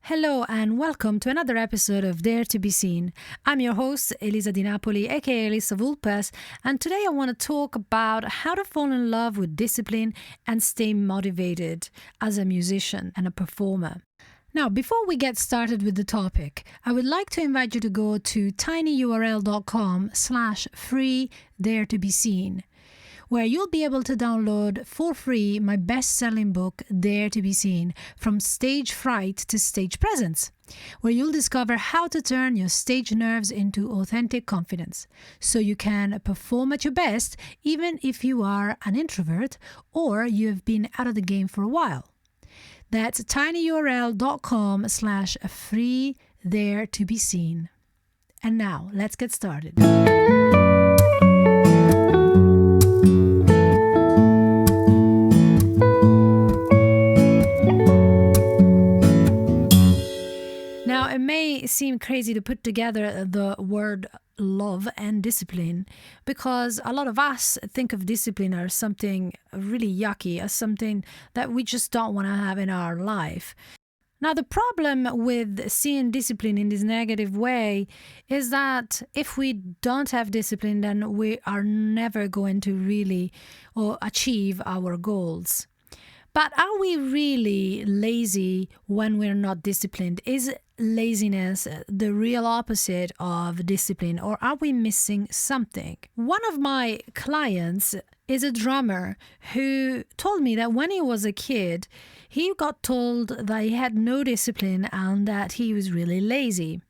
Hello and welcome to another episode of Dare to be Seen. I'm your host, Elisa Di Napoli, aka Elyssa Vulpes, and today I want to talk about how to fall in love with discipline and stay motivated as a musician and a performer. Now, before we get started with the topic, I would like to invite you to go to tinyurl.com/free Dare to be Seen, where you'll be able to download for free my best-selling book, Dare to be Seen, From Stage Fright to Stage Presence, where you'll discover how to turn your stage nerves into authentic confidence, so you can perform at your best even if you are an introvert or you have been out of the game for a while. That's tinyurl.com/free Dare to be Seen. And now, let's get started. Now, it may seem crazy to put together the word love and discipline because a lot of us think of discipline as something really yucky, as something that we just don't want to have in our life. Now, the problem with seeing discipline in this negative way is that if we don't have discipline, then we are never going to really achieve our goals. But are we really lazy when we're not disciplined? Is laziness the real opposite of discipline, or are we missing something? One of my clients is a drummer who told me that when he was a kid, he got told that he had no discipline and that he was really lazy.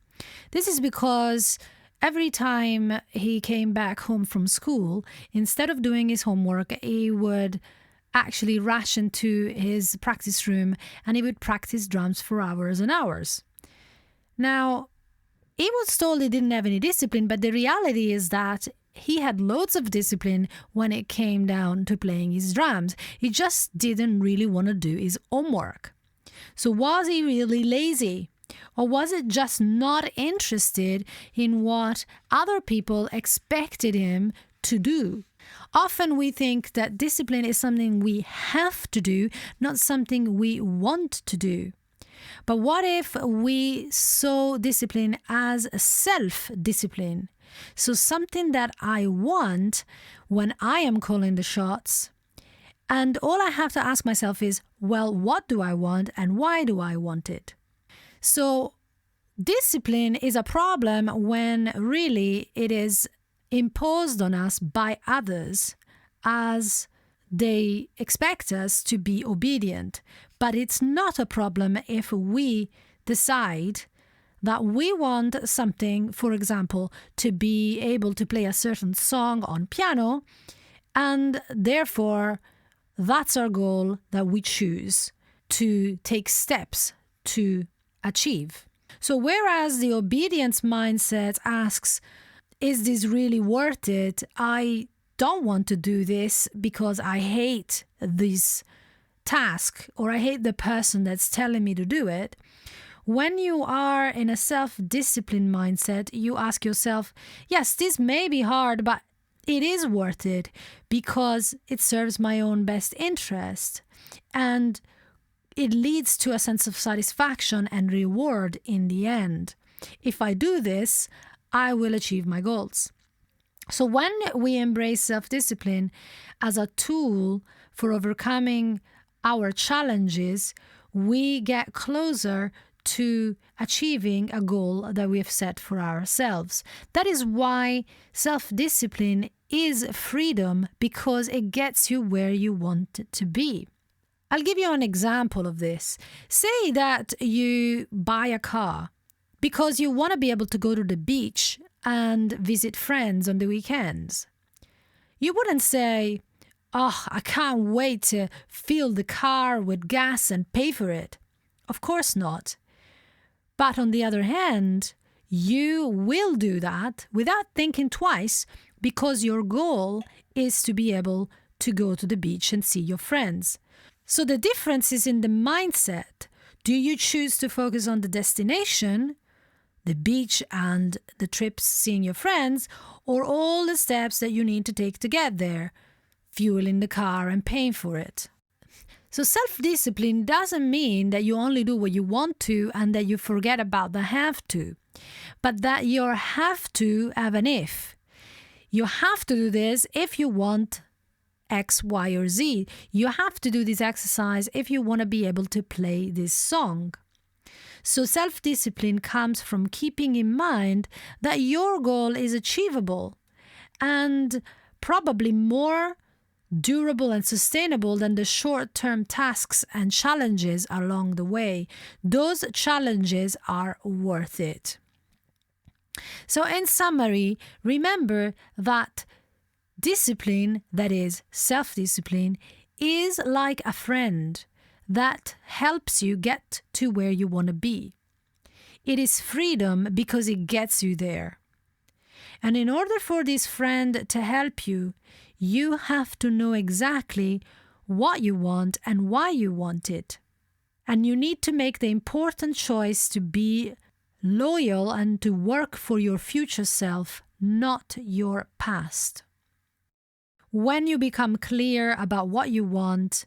This is because every time he came back home from school, instead of doing his homework, he would actually rush into his practice room and he would practice drums for hours and hours. Now, he was told he didn't have any discipline, but the reality is that he had loads of discipline when it came down to playing his drums. He just didn't really want to do his homework. So was he really lazy? Or was it just not interested in what other people expected him to do? Often we think that discipline is something we have to do, not something we want to do. But what if we saw discipline as self-discipline? So something that I want when I am calling the shots. And all I have to ask myself is, well, what do I want and why do I want it? So discipline is a problem when really it is imposed on us by others as they expect us to be obedient. But it's not a problem if we decide that we want something, for example, to be able to play a certain song on piano, and therefore that's our goal that we choose to take steps to achieve. So whereas the obedience mindset asks, is this really worth it? I don't want to do this because I hate this task or I hate the person that's telling me to do it. When you are in a self-discipline mindset, you ask yourself, yes, this may be hard, but it is worth it because it serves my own best interest. And it leads to a sense of satisfaction and reward in the end. If I do this, I will achieve my goals. So when we embrace self-discipline as a tool for overcoming our challenges, we get closer to achieving a goal that we have set for ourselves. That is why self-discipline is freedom, because it gets you where you want it to be. I'll give you an example of this. Say that you buy a car because you want to be able to go to the beach and visit friends on the weekends. You wouldn't say, oh, I can't wait to fill the car with gas and pay for it. Of course not. But on the other hand, you will do that without thinking twice because your goal is to be able to go to the beach and see your friends. So the difference is in the mindset. Do you choose to focus on the destination, the beach and the trips, seeing your friends, or all the steps that you need to take to get there, fueling the car and paying for it? So self-discipline doesn't mean that you only do what you want to and that you forget about the have to, but that your have to have an if. You have to do this if you want X, Y, or Z. You have to do this exercise if you want to be able to play this song. So self-discipline comes from keeping in mind that your goal is achievable and probably more durable and sustainable than the short-term tasks and challenges along the way. Those challenges are worth it. So in summary, remember that discipline, that is self-discipline, is like a friend that helps you get to where you want to be. It is freedom because it gets you there. And in order for this friend to help you, you have to know exactly what you want and why you want it. And you need to make the important choice to be loyal and to work for your future self, not your past. When you become clear about what you want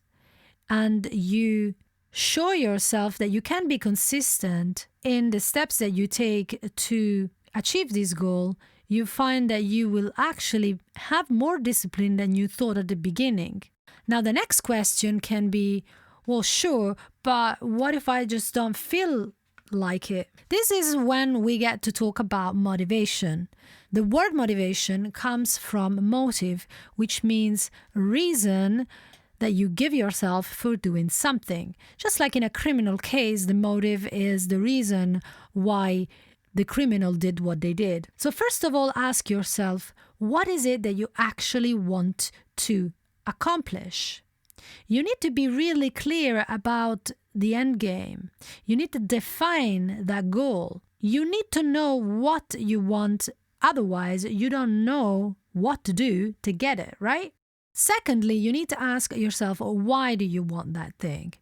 and you show yourself that you can be consistent in the steps that you take to achieve this goal, you find that you will actually have more discipline than you thought at the beginning. Now, the next question can be, well, sure, but what if I just don't feel like it? This is when we get to talk about motivation. The word motivation comes from motive, which means reason that you give yourself for doing something. Just like in a criminal case, the motive is the reason why the criminal did what they did. So first of all, ask yourself, what is it that you actually want to accomplish? You need to be really clear about the end game. You need to define that goal. You need to know what you want, otherwise you don't know what to do to get it, right? Secondly, you need to ask yourself, why do you want that thing?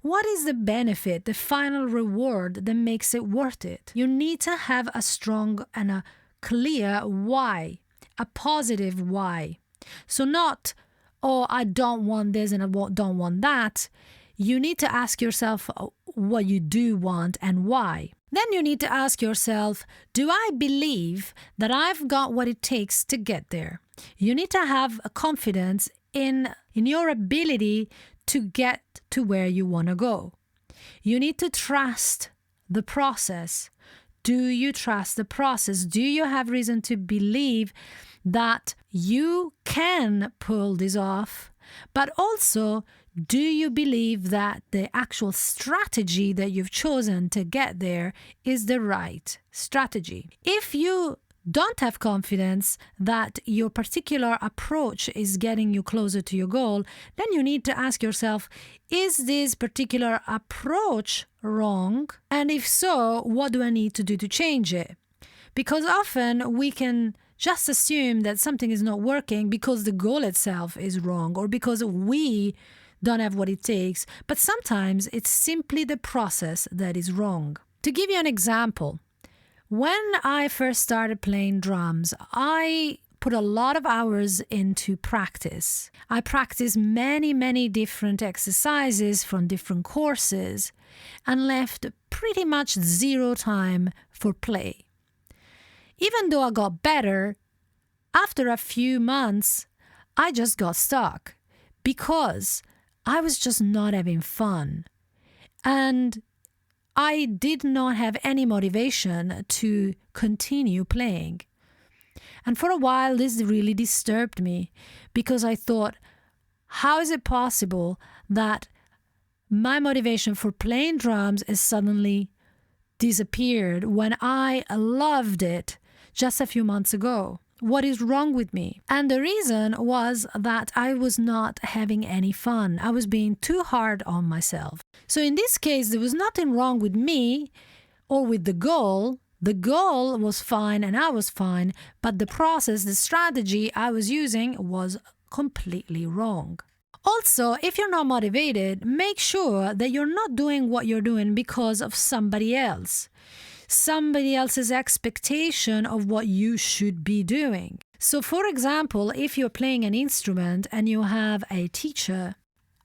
What is the benefit, the final reward that makes it worth it? You need to have a strong and a clear why, a positive why. So not, oh, I don't want this and I don't want that. You need to ask yourself what you do want and why. Then you need to ask yourself, do I believe that I've got what it takes to get there? You need to have a confidence in your ability to get to where you want to go. You need to trust the process. Do you trust the process? Do you have reason to believe that you can pull this off? But also, do you believe that the actual strategy that you've chosen to get there is the right strategy? If you don't have confidence that your particular approach is getting you closer to your goal, then you need to ask yourself, is this particular approach wrong? And if so, what do I need to do to change it? Because often we can just assume that something is not working because the goal itself is wrong or because we don't have what it takes, but sometimes it's simply the process that is wrong. To give you an example, when I first started playing drums, I put a lot of hours into practice. I practiced many different exercises from different courses and left pretty much zero time for play. Even though I got better, after a few months, I just got stuck because I was just not having fun. And I did not have any motivation to continue playing. And for a while, this really disturbed me because I thought, how is it possible that my motivation for playing drums has suddenly disappeared when I loved it just a few months ago? What is wrong with me? And the reason was that I was not having any fun. I was being too hard on myself. So in this case, there was nothing wrong with me or with the goal. The goal was fine and I was fine, but the process, the strategy I was using was completely wrong. Also, if you're not motivated, make sure that you're not doing what you're doing because of somebody else. Somebody else's expectation of what you should be doing. So for example, if you're playing an instrument and you have a teacher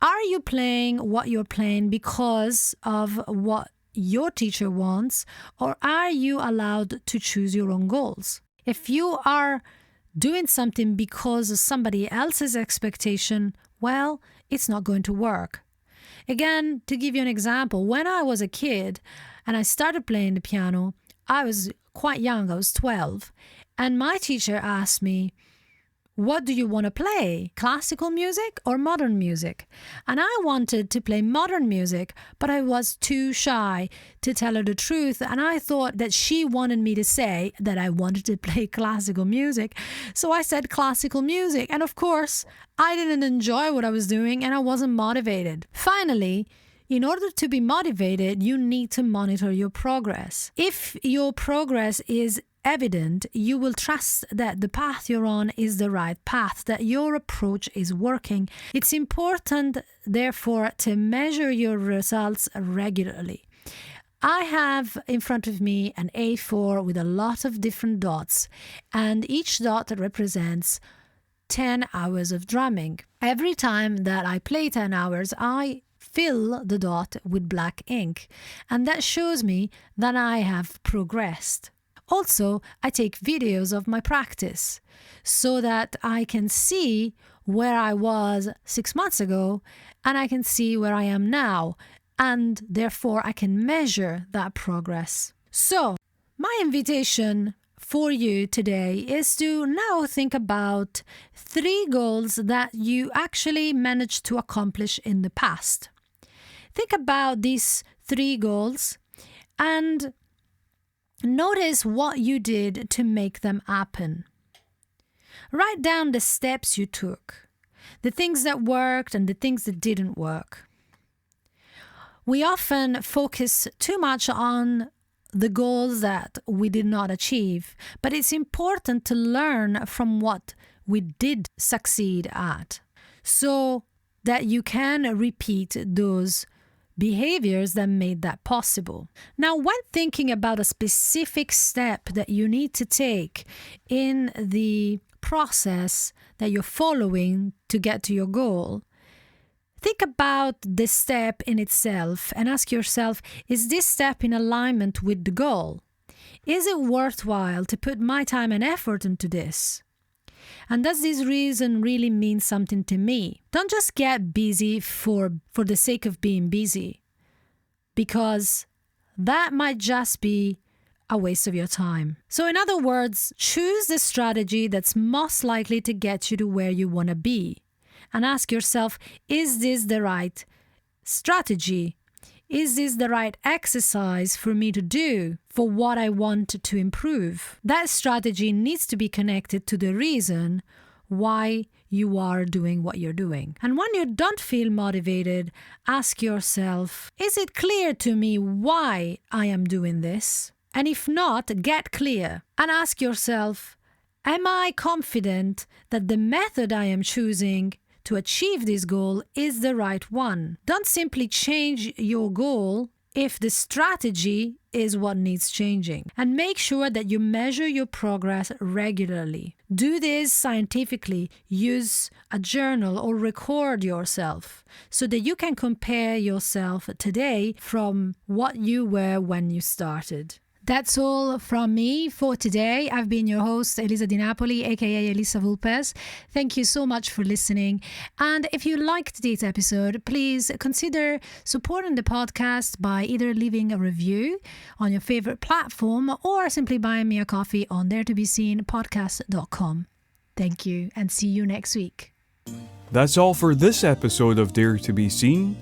Are you playing what you're playing because of what your teacher wants, or are you allowed to choose your own goals? If you are doing something because of somebody else's expectation, well, it's not going to work. Again, to give you an example, when I was a kid and I started playing the piano, I was quite young, I was 12, and my teacher asked me, what do you want to play? Classical music or modern music? And I wanted to play modern music, but I was too shy to tell her the truth. And I thought that she wanted me to say that I wanted to play classical music. So I said classical music. And of course, I didn't enjoy what I was doing and I wasn't motivated. Finally, in order to be motivated, you need to monitor your progress. If your progress is evident, you will trust that the path you're on is the right path, that your approach is working. It's important, therefore, to measure your results regularly. I have in front of me an A4 with a lot of different dots, and each dot represents 10 hours of drumming. Every time that I play 10 hours, I fill the dot with black ink, and that shows me that I have progressed. Also, I take videos of my practice so that I can see where I was 6 months ago and I can see where I am now, and therefore I can measure that progress. So, my invitation for you today is to now think about 3 goals that you actually managed to accomplish in the past. Think about these 3 goals and notice what you did to make them happen. Write down the steps you took, the things that worked and the things that didn't work. We often focus too much on the goals that we did not achieve, but it's important to learn from what we did succeed at so that you can repeat those behaviors that made that possible. Now, when thinking about a specific step that you need to take in the process that you're following to get to your goal, think about the step in itself and ask yourself, is this step in alignment with the goal? Is it worthwhile to put my time and effort into this? And does this reason really mean something to me? Don't just get busy for the sake of being busy, because that might just be a waste of your time. So in other words, choose the strategy that's most likely to get you to where you want to be. And ask yourself, is this the right strategy? Is this the right exercise for me to do for what I want to improve? That strategy needs to be connected to the reason why you are doing what you're doing. And when you don't feel motivated, ask yourself, is it clear to me why I am doing this? And if not, get clear and ask yourself, am I confident that the method I am choosing to achieve this goal is the right one? Don't simply change your goal if the strategy is what needs changing. And make sure that you measure your progress regularly. Do this scientifically. Use a journal or record yourself so that you can compare yourself today from what you were when you started. That's all from me for today. I've been your host, Elisa Di Napoli, aka Elyssa Vulpes. Thank you so much for listening. And if you liked this episode, please consider supporting the podcast by either leaving a review on your favorite platform or simply buying me a coffee on daretobeseenpodcast.com. Thank you and see you next week. That's all for this episode of Dare to Be Seen.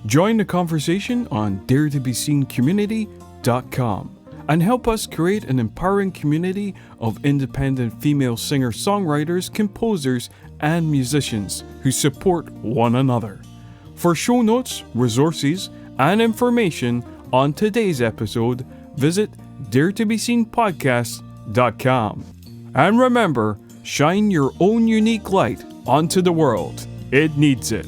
Join the conversation on daretobeseencommunity.com. and help us create an empowering community of independent female singer-songwriters, composers, and musicians who support one another. For show notes, resources, and information on today's episode, visit daretobeseenpodcast.com. And remember, shine your own unique light onto the world. It needs it.